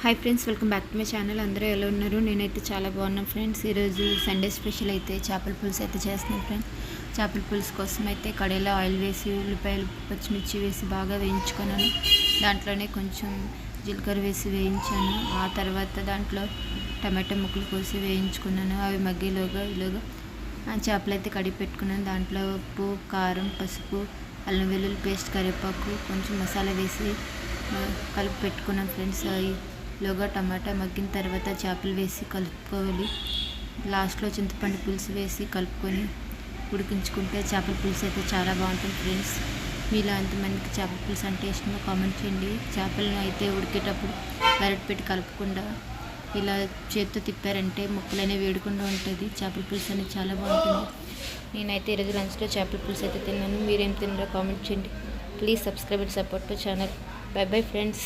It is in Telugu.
Hi friends, welcome back to my channel. అందరూ ఎలా ఉన్నారు? నేనైతే చాలా బాగున్నాను ఫ్రెండ్స్. ఈరోజు సండే స్పెషల్ అయితే చేపల పులుసు అయితే చేస్తున్నాను ఫ్రెండ్స్. చేపల పులుసు కోసం అయితే కడాయిలో ఆయిల్ వేసి ఉల్లిపాయలు పచ్చిమిర్చి వేసి బాగా వేయించుకున్నాను. దాంట్లోనే కొంచెం జీలకర్ర వేసి వేయించాను. ఆ తర్వాత దాంట్లో టమాటా ముక్కలు కోసి వేయించుకున్నాను. అవి మగ్గేలోగా చేపలు అయితే కడిగి పెట్టుకున్నాను. దాంట్లో ఉప్పు, కారం, పసుపు, అల్లం వెల్లుల్లి పేస్ట్, కరివేపాకు, కొంచెం మసాలా వేసి కలిపి పెట్టుకున్నాను ఫ్రెండ్స్. లోగా టమాటా మగ్గిన తర్వాత చేపలు వేసి కలుపుకోవాలి. లాస్ట్లో చింతపండు పులుసు వేసి కలుపుకొని ఉడికించుకుంటే చేపల పులుసు అయితే చాలా బాగుంటుంది ఫ్రెండ్స్. మీలో ఎంతమందికి చేపల పులుసు అంటే ఇష్టమో కామెంట్ చేయండి. చేపలను అయితే ఉడికేటప్పుడు గరిటె పెట్టి కలపకుండా ఇలా చేత్తో తిప్పారంటే ముక్కలు అనేవి వేడకుండా ఉంటుంది. చేపల పులుసు అనేది చాలా బాగుంటుంది. నేనైతే ఈరోజు లంచ్లో చేపల పులుసు అయితే తిన్నాను. మీరేం తిన్నారో కామెంట్ చేయండి. Please subscribe and support my channel. By bye friends.